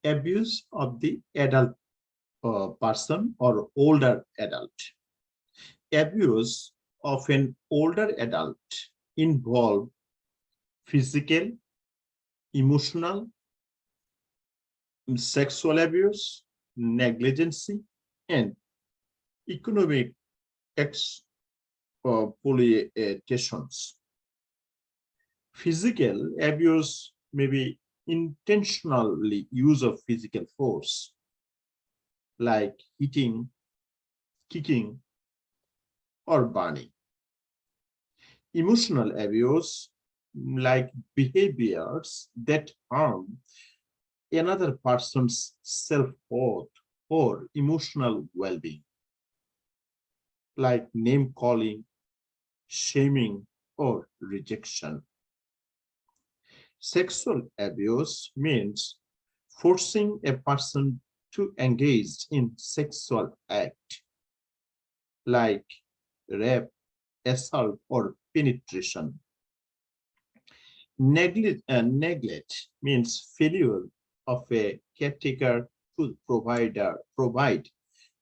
Abuse of the adult person or older adult. Abuse of an older adult involve physical, emotional, sexual abuse, negligence, and economic exploitations. Physical abuse may be intentionally use of physical force, like hitting, kicking, or burning. Emotional abuse, like behaviors that harm another person's self-worth or emotional well-being, like name calling, shaming, or rejection. Sexual abuse means forcing a person to engage in sexual act, like rape, assault, or penetration. Neglect means failure of a caretaker to provide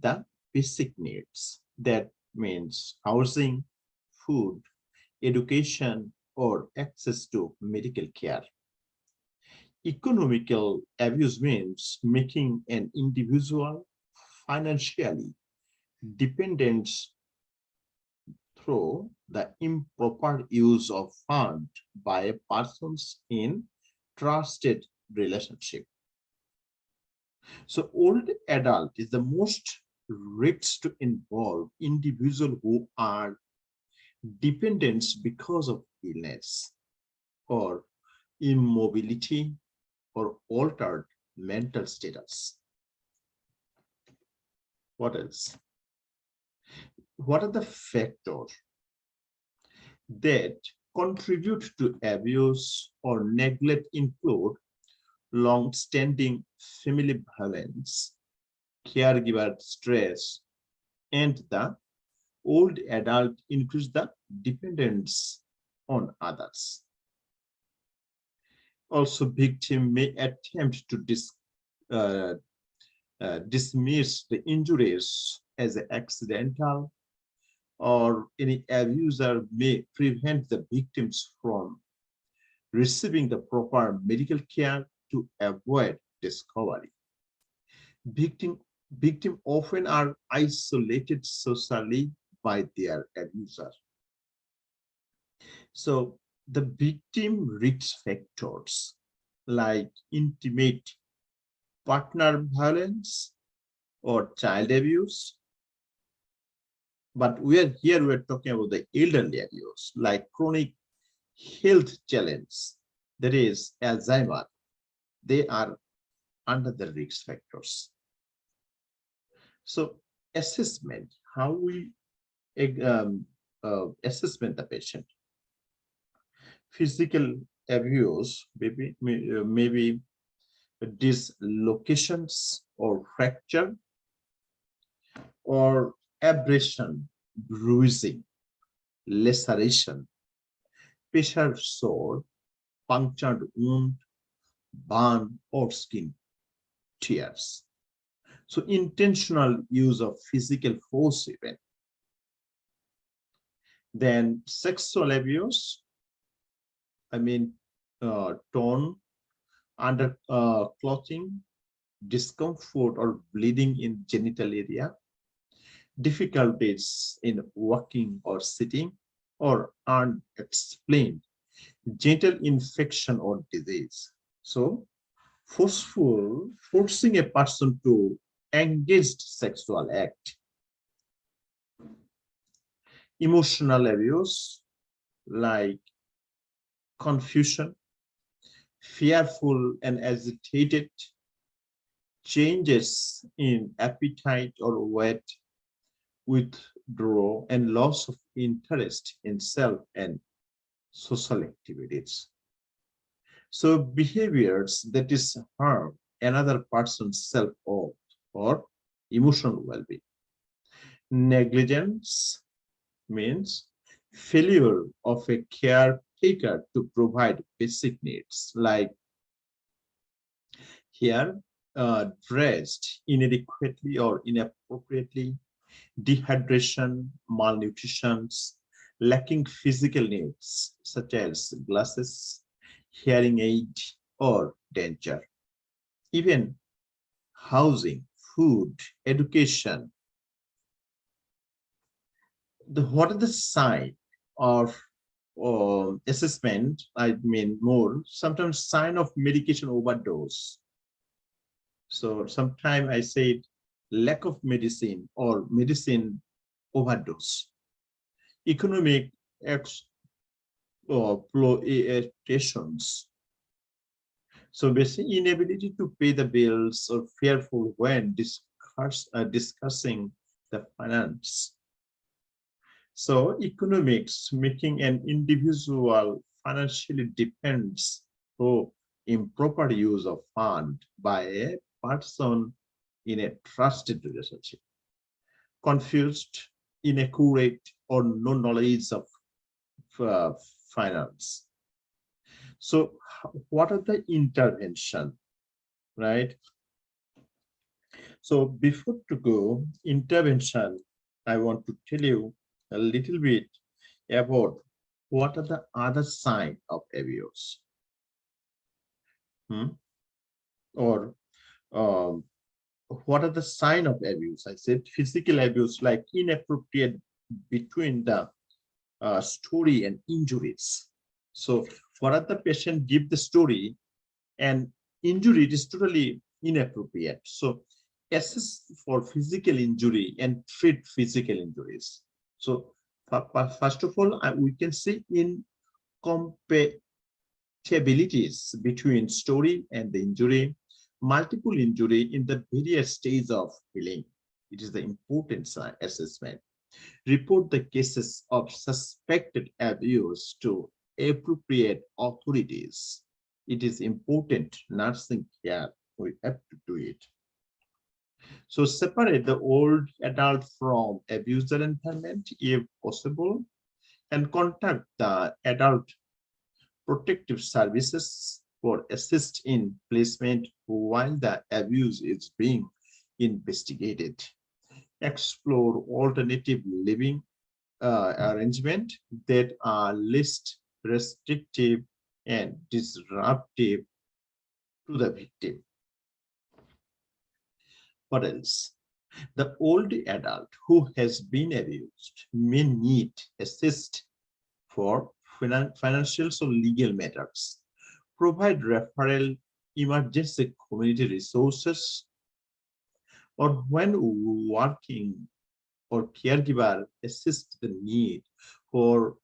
the basic needs. That means housing, food, education, or access to medical care. Economical abuse means making an individual financially dependent through the improper use of fund by persons in trusted relationship. So old adult is the most risks to involve individuals who are dependents because of illness or immobility or altered mental status. What else? What are the factors that contribute to abuse or neglect? Include long-standing family violence, caregiver stress, and the old adult increase the dependence on others. Also, victim may attempt to uh, dismiss the injuries as accidental, or any abuser may prevent the victims from receiving the proper medical care to avoid discovery. Victim, victim often are isolated socially by their abuser. So the victim risk factors like intimate partner violence or child abuse. But we're talking about the elderly abuse, like chronic health challenge, that is Alzheimer. They are under the risk factors. So assessment, how we assessment the patient. Physical abuse, maybe dislocations or fracture, or abrasion, bruising, laceration, pressure sore, punctured wound, burn, or skin tears. So intentional use of physical force even. Then sexual abuse, torn under clothing, discomfort or bleeding in genital area, difficulties in walking or sitting, or unexplained genital infection or disease. So forcing a person to engage sexual act. Emotional abuse, like confusion, fearful and agitated, changes in appetite or weight, withdrawal, and loss of interest in self and social activities. So behaviors that is harm another person's self-worth or emotional well-being. Negligence means failure of a caretaker to provide basic needs, like here dressed inadequately or inappropriately, dehydration, malnutrition, lacking physical needs such as glasses, hearing aid, or danger. Even housing, food, education. What are the sign of assessment? I mean, more sometimes sign of medication overdose. So sometimes I said lack of medicine or medicine overdose. Economic exploitations. So basically inability to pay the bills or fearful when discussing the finance. So economics, making an individual financially depends on improper use of fund by a person in a trusted relationship. Confused, inaccurate, or no knowledge of uh, finance. So what are the intervention, right? So before to go intervention, I want to tell you a little bit about what are the other signs of abuse. Or um, what are the signs of abuse? I said physical abuse, like inappropriate between the story and injuries. So what are the patient give the story and injury, it is totally inappropriate. So assess for physical injury and treat physical injuries. So first of all, we can see incompatibilities between story and the injury, multiple injury in the various stages of healing. It is the important assessment. Report the cases of suspected abuse to appropriate authorities. It is important nursing care. We have to do it. So separate the old adult from abuser environment if possible, and contact the adult protective services for assist in placement while the abuse is being investigated. Explore alternative living arrangement that are least restrictive and disruptive to the victim. What else? The old adult who has been abused may need assist for financial or legal matters. Provide referral, emergency community resources, or when working or caregiver assist the need for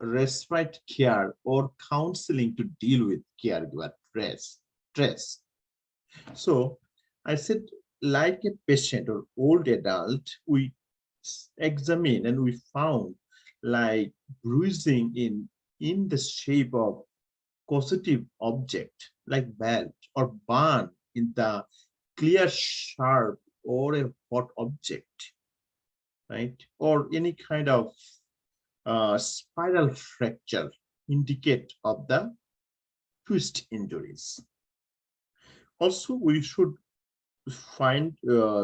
respite care or counseling to deal with caregiver stress. So I said, like a patient or old adult, we examine and we found like bruising in the shape of causative object like belt or burn in the clear sharp or a hot object, right? Or any kind of spiral fracture indicate of the twist injuries. Also, we should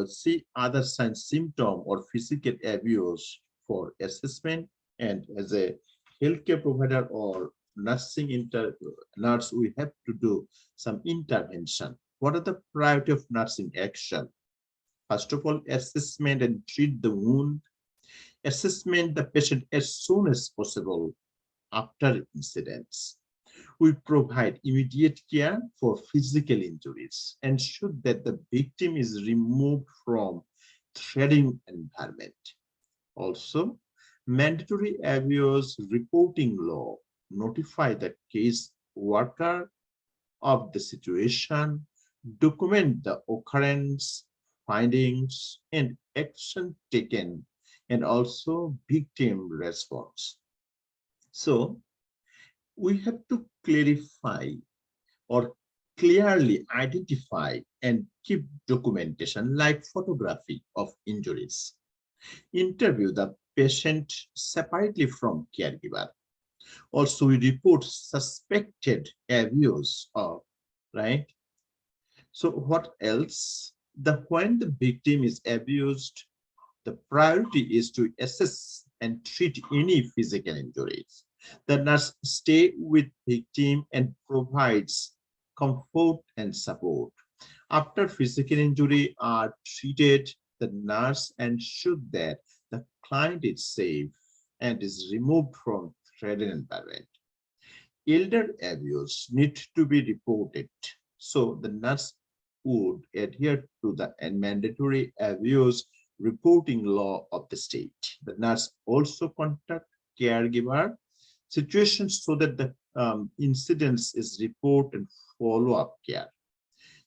see other signs, symptom or physical abuse for assessment. And as a healthcare provider or nurse, we have to do some intervention. What are the priority of nursing action? First of all, assessment and treat the wound. Assessment the patient as soon as possible after incidents. We provide immediate care for physical injuries, ensure that the victim is removed from threatening environment. Also, mandatory abuse reporting law, notify the case worker of the situation, document the occurrence, findings, and action taken, and also victim response. So we have to clarify or clearly identify and keep documentation like photography of injuries. Interview the patient separately from caregiver. Also, we report suspected abuse of, right? So what else? When the victim is abused, the priority is to assess and treat any physical injuries. The nurse stay with victim and provides comfort and support. After physical injury are treated, the nurse ensures that the client is safe and is removed from threatened environment. Elder abuse need to be reported, so the nurse would adhere to the mandatory abuse reporting law of the state. The nurse also contact caregiver situations so that the incidents is report and follow up care.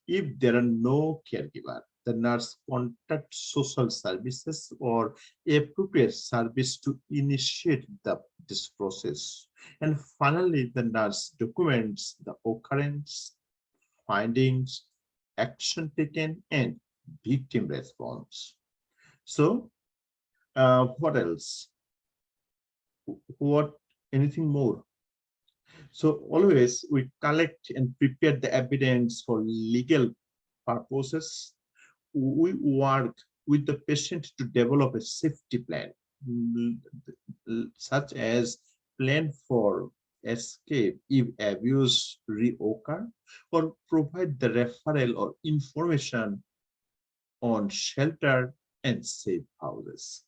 If there are no caregiver, the nurse contacts social services or appropriate service to initiate this process. And finally, the nurse documents the occurrence, findings, action taken, and victim response. So, what else? What anything more? So always we collect and prepare the evidence for legal purposes. We work with the patient to develop a safety plan, mm, such as plan for escape if abuse reoccur, or provide the referral or information on shelter and safe houses.